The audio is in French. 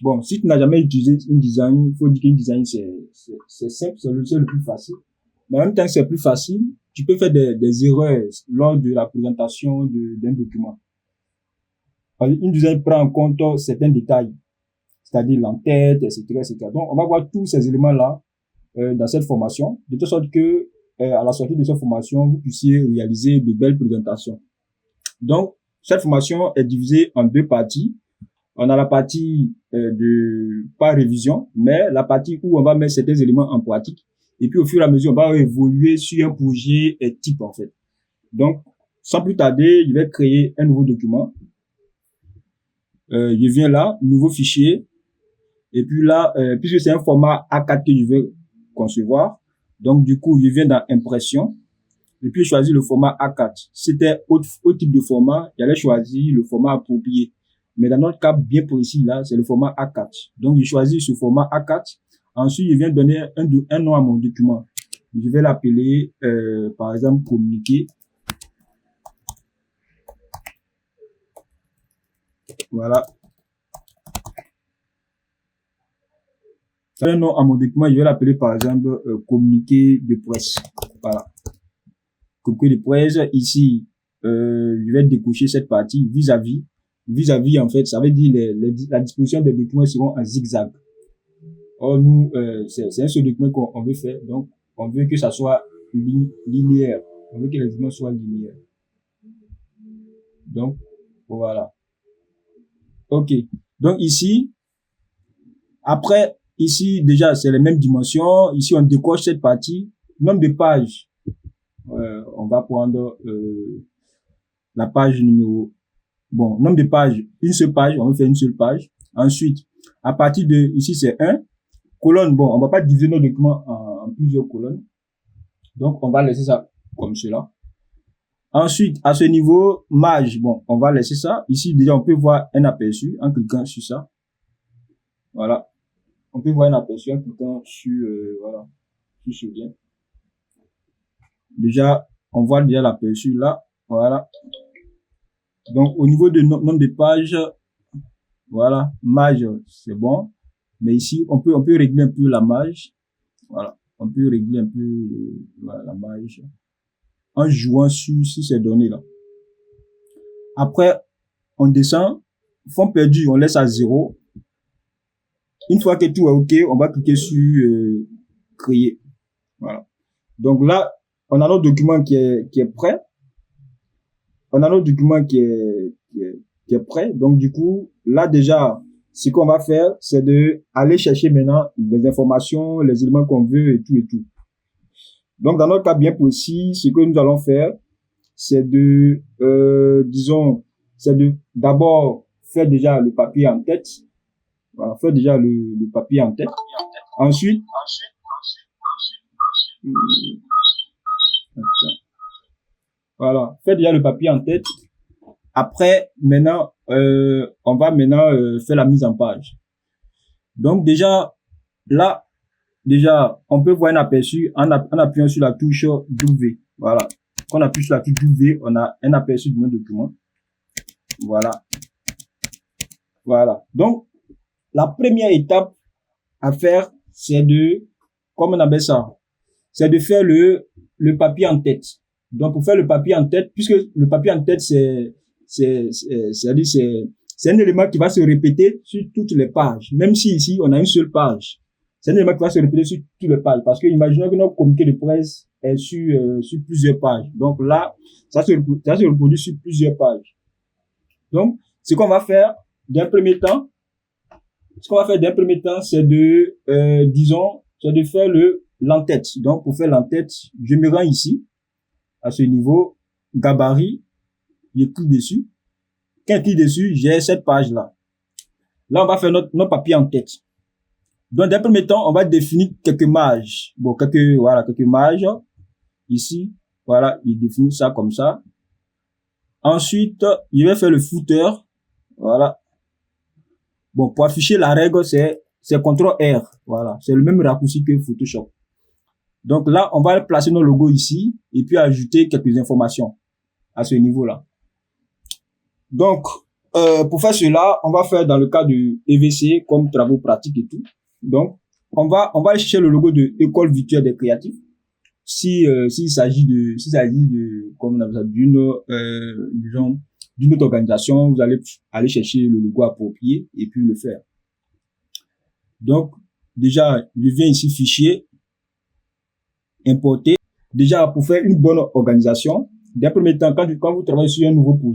Bon, si tu n'as jamais utilisé InDesign, il faut dire qu'InDesign, c'est simple, c'est le plus facile. Mais en même temps que c'est plus facile, tu peux faire des erreurs lors de la présentation d'un document. InDesign prend en compte certains détails, c'est-à-dire l'entête, etc., etc. Donc, on va voir tous ces éléments-là dans cette formation, de telle sorte que à la sortie de cette formation, vous puissiez réaliser de belles présentations. Donc, cette formation est divisée en deux parties. On a la partie pas révision, mais la partie où on va mettre certains éléments en pratique. Et puis, au fur et à mesure, on va évoluer sur un projet type, en fait. Donc, sans plus tarder, je vais créer un nouveau document. Je viens là, nouveau fichier. Et puis là, puisque c'est un format A4 que je vais concevoir, donc du coup, je viens dans Impression. Et puis, je choisis le format A4. Si c'était autre type de format, j'allais choisir le format approprié. Mais dans notre cas bien précis, là, c'est le format A4. Donc, je choisis ce format A4. Ensuite, je viens donner un nom à mon document. Je vais l'appeler, par exemple, communiquer. Voilà. Un nom à mon document, je vais l'appeler, par exemple, communiqué de presse. Voilà. Communiqué de presse. Ici, je vais décocher cette partie vis-à-vis. Vis-à-vis, en fait, ça veut dire la disposition des documents seront en zigzag. Or, nous, c'est un seul document qu'on veut faire. Donc, on veut que ça soit linéaire. On veut que les documents soient linéaires. Donc, voilà. OK. Donc, ici, après, ici, déjà, c'est les mêmes dimensions. Ici, on décoche cette partie. Nombre de pages. On va prendre la page numéro... Bon, nombre de pages, une seule page, on va faire une seule page. Ensuite, à partir de, ici c'est 1, colonne, bon, on va pas diviser nos documents en plusieurs colonnes. Donc, on va laisser ça comme cela. Ensuite, à ce niveau, mage, bon, on va laisser ça. Ici, déjà, on peut voir un aperçu en cliquant sur ça. Voilà. On peut voir un aperçu en cliquant sur, voilà, sur ce lien. Déjà, on voit déjà l'aperçu là. Voilà. Donc, au niveau de nombre de pages, voilà, mage, c'est bon. Mais ici, on peut régler un peu la mage. Voilà. On peut régler un peu voilà, la mage en jouant sur ces données-là. Après, on descend. Fond perdu, on laisse à 0. Une fois que tout est OK, on va cliquer sur créer. Voilà. Donc là, on a notre document qui est prêt. On a notre document qui est prêt. Donc, du coup, là, déjà, ce qu'on va faire, c'est de aller chercher maintenant les informations, les éléments qu'on veut et tout et tout. Donc, dans notre cas bien précis, ce que nous allons faire, c'est de, disons, c'est de d'abord faire déjà le papier en tête. Voilà, faire déjà le papier en tête. Ensuite, voilà, faire déjà le papier en tête. Après, maintenant, on va maintenant faire la mise en page. Donc déjà, là, déjà, on peut voir un aperçu en appuyant sur la touche W. Voilà. Quand on appuie sur la touche W, on a un aperçu de notre document. Voilà. Voilà. Donc, la première étape à faire, c'est de, comment on appelle ça? C'est de faire le papier en tête. Donc, pour faire le papier en tête, puisque le papier en tête, c'est un élément qui va se répéter sur toutes les pages. Même si ici, on a une seule page. C'est un élément qui va se répéter sur toutes les pages. Parce que imaginons que notre communiqué de presse est sur plusieurs pages. Donc là, ça se reproduit sur plusieurs pages. Donc, ce qu'on va faire d'un premier temps, c'est de, disons, c'est de faire l'entête. Donc, pour faire l'entête, je me rends ici, à ce niveau, gabarit, je clique dessus. Quand je clique dessus, j'ai cette page-là. Là, on va faire notre papier en tête. Donc, d'un premier temps, on va définir quelques marges. Bon, quelques marges. Ici, voilà, il définit ça comme ça. Ensuite, je vais faire le footer. Voilà. Bon, pour afficher la règle, c'est CTRL R. Voilà. C'est le même raccourci que Photoshop. Donc là, on va placer nos logos ici et puis ajouter quelques informations à ce niveau-là. Donc, pour faire cela, on va faire dans le cas de EVC comme travaux pratiques et tout. Donc, on va aller chercher le logo de École virtuelle des créatifs. S'il s'agit de, comme on appelle ça, disons, d'une autre organisation, vous allez aller chercher le logo approprié et puis le faire. Donc, déjà, je viens ici, fichier, importer. Déjà, pour faire une bonne organisation, d'un premier temps, quand vous travaillez sur un nouveau projet,